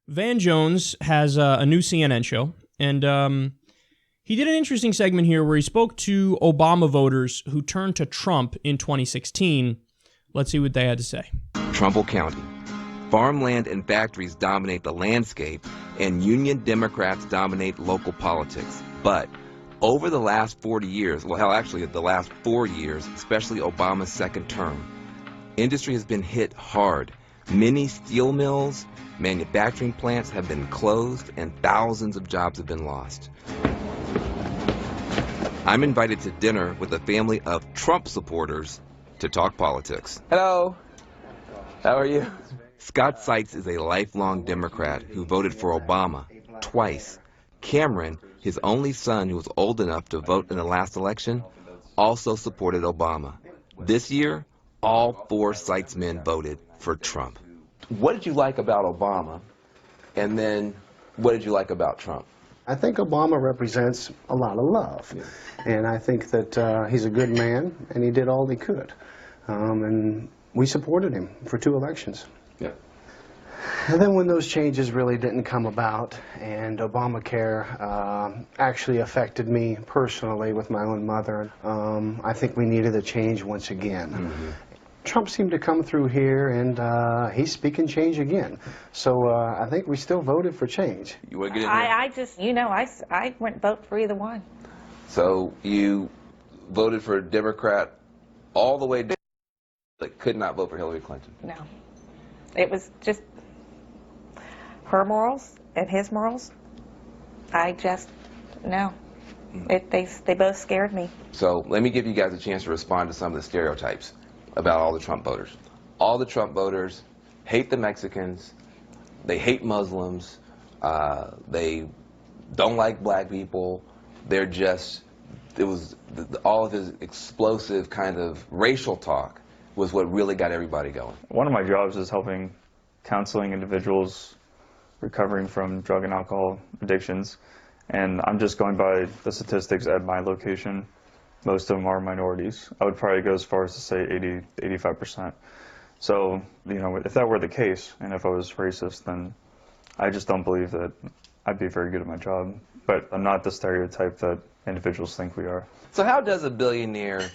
Van Jones has a new CNN show, and he did an interesting segment here where he spoke to Obama voters who turned to Trump in 2016. Let's see what they had to say. Trumbull County. Farmland and factories dominate the landscape, and Union Democrats dominate local politics. But over the last 40 years, well, hell, actually the last 4 years, especially Obama's second term, industry has been hit hard. Many steel mills, manufacturing plants have been closed, and thousands of jobs have been lost. I'm invited to dinner with a family of Trump supporters to talk politics. Hello. How are you? Scott Seitz is a lifelong Democrat who voted for Obama twice. Cameron, his only son who was old enough to vote in the last election, also supported Obama. This year, all 4 Seitz men voted for Trump. What did you like about Obama? And then what did you like about Trump? I think Obama represents a lot of love. And I think that he's a good man, and he did all he could. And we supported him for 2 elections. Yeah. And then when those changes really didn't come about, and Obamacare actually affected me personally with my own mother, I think we needed a change once again. Mm-hmm. Trump seemed to come through here, and he's speaking change again. So I think we still voted for change. You want to get in there? I just, I went vote for either one. So you voted for a Democrat all the way down, but could not vote for Hillary Clinton? No. It was just her morals and his morals. I just, no. They both scared me. So let me give you guys a chance to respond to some of the stereotypes about all the Trump voters. All the Trump voters hate the Mexicans, they hate Muslims, they don't like black people. They're just, all of his explosive kind of racial talk was what really got everybody going. One of my jobs is helping counseling individuals recovering from drug and alcohol addictions, and I'm just going by the statistics at my location. Most of them are minorities. I would probably go as far as to say 85%. So, if that were the case, and if I was racist, then I just don't believe that I'd be very good at my job. But I'm not the stereotype that individuals think we are. So how does a billionaire,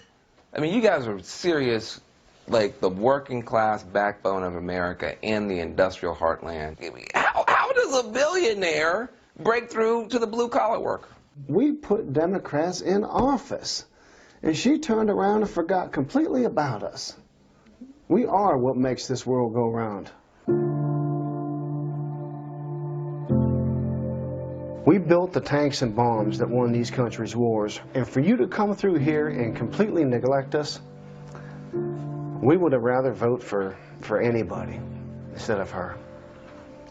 I mean, you guys are serious, like the working class backbone of America and the industrial heartland. How does a billionaire break through to the blue collar worker? We put Democrats in office, and she turned around and forgot completely about us. We are what makes this world go round. We built the tanks and bombs that won these countries' wars, and for you to come through here and completely neglect us, we would have rather vote for anybody instead of her.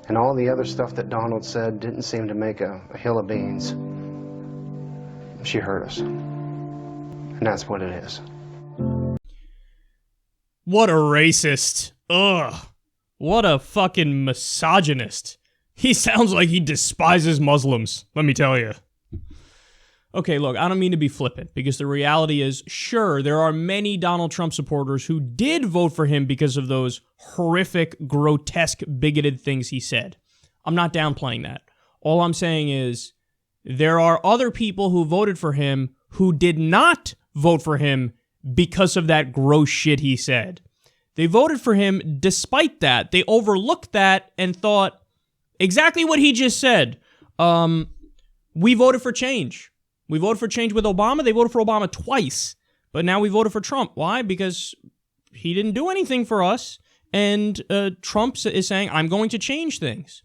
And all the other stuff that Donald said didn't seem to make a hill of beans. She hurt us. And that's what it is. What a racist. Ugh. What a fucking misogynist. He sounds like he despises Muslims, let me tell you. Okay, look, I don't mean to be flippant, because the reality is, sure, there are many Donald Trump supporters who did vote for him because of those horrific, grotesque, bigoted things he said. I'm not downplaying that. All I'm saying is, there are other people who voted for him who did not vote for him because of that gross shit he said. They voted for him despite that. They overlooked that and thought exactly what he just said. We voted for change. We voted for change with Obama. They voted for Obama twice. But now we voted for Trump. Why? Because he didn't do anything for us. And Trump is saying, I'm going to change things.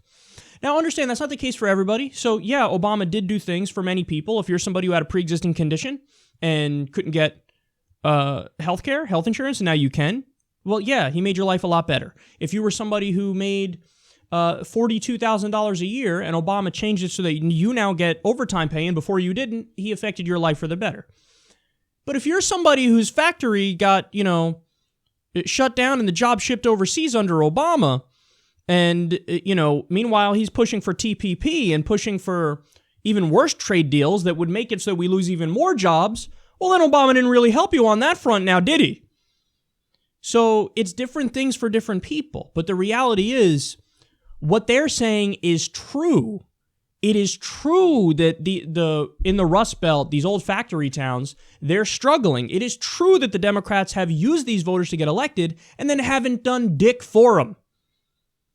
Now, understand, that's not the case for everybody. So, yeah, Obama did do things for many people. If you're somebody who had a pre-existing condition and couldn't get health insurance, and now you can, well, yeah, he made your life a lot better. If you were somebody who made $42,000 a year and Obama changed it so that you now get overtime pay, and before you didn't, he affected your life for the better. But if you're somebody whose factory got, shut down and the job shipped overseas under Obama, and, meanwhile, he's pushing for TPP and pushing for even worse trade deals that would make it so we lose even more jobs, well, then Obama didn't really help you on that front now, did he? So it's different things for different people. But the reality is, what they're saying is true. It is true that in the Rust Belt, these old factory towns, they're struggling. It is true that the Democrats have used these voters to get elected and then haven't done dick for them.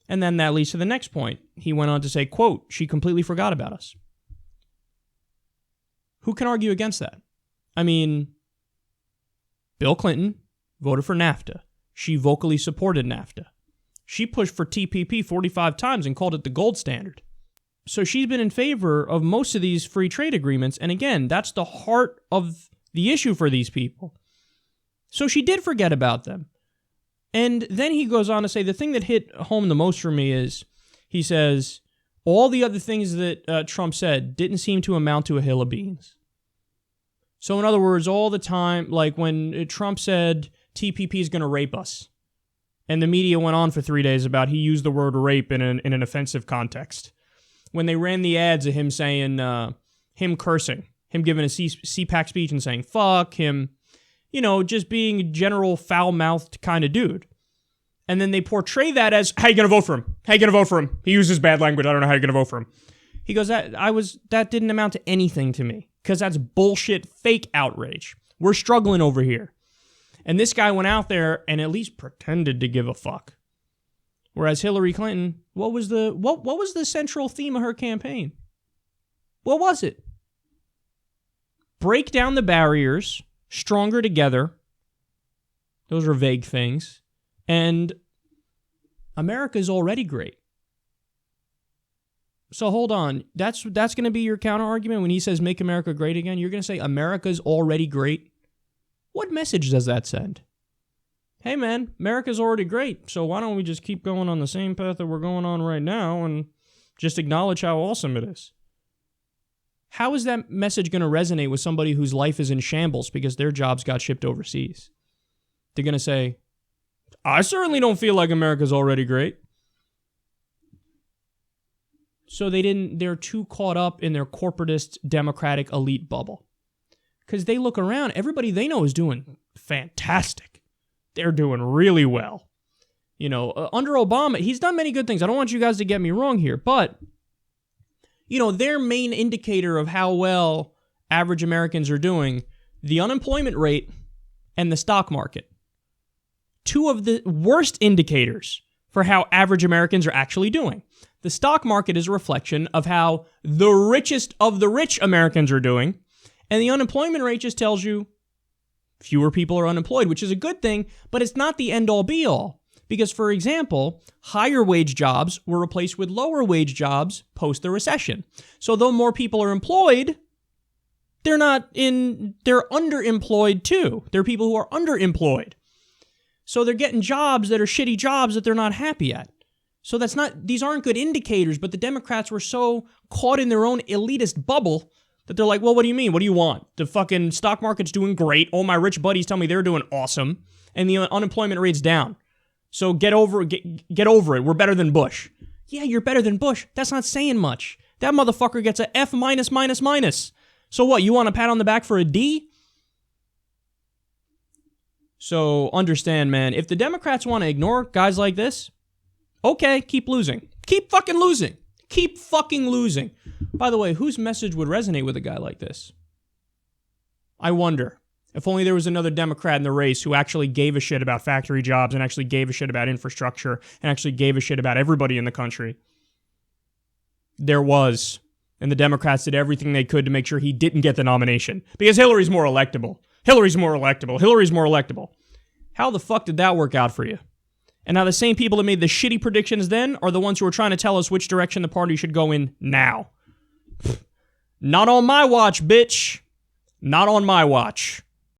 And then that leads to the next point. He went on to say, quote, she completely forgot about us. Who can argue against that? I mean, Bill Clinton voted for NAFTA. She vocally supported NAFTA. She pushed for TPP 45 times and called it the gold standard. So she's been in favor of most of these free trade agreements. And again, that's the heart of the issue for these people. So she did forget about them. And then he goes on to say, the thing that hit home the most for me is, he says, all the other things that Trump said didn't seem to amount to a hill of beans. So in other words, all the time, like when Trump said TPP is going to rape us, and the media went on for 3 days about he used the word rape in an offensive context. When they ran the ads of him saying, him cursing, him giving a CPAC speech and saying, fuck him, you know, just being a general foul-mouthed kind of dude. And then they portray that as, how you going to vote for him? How you going to vote for him? He uses bad language. I don't know how you're going to vote for him. He goes, that didn't amount to anything to me, because that's bullshit, fake outrage. We're struggling over here. And this guy went out there and at least pretended to give a fuck. Whereas Hillary Clinton, what was the central theme of her campaign? What was it? Break down the barriers, stronger together. Those are vague things. And America's already great. So hold on. That's going to be your counter argument when he says make America great again? You're going to say America's already great? What message does that send? Hey man, America's already great, so why don't we just keep going on the same path that we're going on right now and just acknowledge how awesome it is? How is that message going to resonate with somebody whose life is in shambles because their jobs got shipped overseas? They're going to say, I certainly don't feel like America's already great. So they're too caught up in their corporatist Democratic elite bubble. Because they look around, everybody they know is doing fantastic. They're doing really well. You know, under Obama, he's done many good things. I don't want you guys to get me wrong here, but, you know, their main indicator of how well average Americans are doing, the unemployment rate and the stock market. Two of the worst indicators for how average Americans are actually doing. The stock market is a reflection of how the richest of the rich Americans are doing, and the unemployment rate just tells you fewer people are unemployed, which is a good thing, but it's not the end-all be-all. Because, for example, higher wage jobs were replaced with lower wage jobs post the recession. So though more people are employed, they're underemployed too. There are people who are underemployed. So they're getting jobs that are shitty jobs that they're not happy at. So these aren't good indicators, but the Democrats were so caught in their own elitist bubble that they're like, well, what do you mean? What do you want? The fucking stock market's doing great. All my rich buddies tell me they're doing awesome. And the unemployment rate's down. So get over it. We're better than Bush. Yeah, you're better than Bush. That's not saying much. That motherfucker gets a F minus minus minus. So what, you want a pat on the back for a D? So understand, man, if the Democrats want to ignore guys like this, okay, keep losing. Keep fucking losing. Keep fucking losing. By the way, whose message would resonate with a guy like this? I wonder. If only there was another Democrat in the race who actually gave a shit about factory jobs and actually gave a shit about infrastructure and actually gave a shit about everybody in the country. There was. And the Democrats did everything they could to make sure he didn't get the nomination. Because Hillary's more electable. Hillary's more electable. Hillary's more electable. How the fuck did that work out for you? And now the same people that made the shitty predictions then are the ones who are trying to tell us which direction the party should go in now. Not on my watch, bitch. Not on my watch.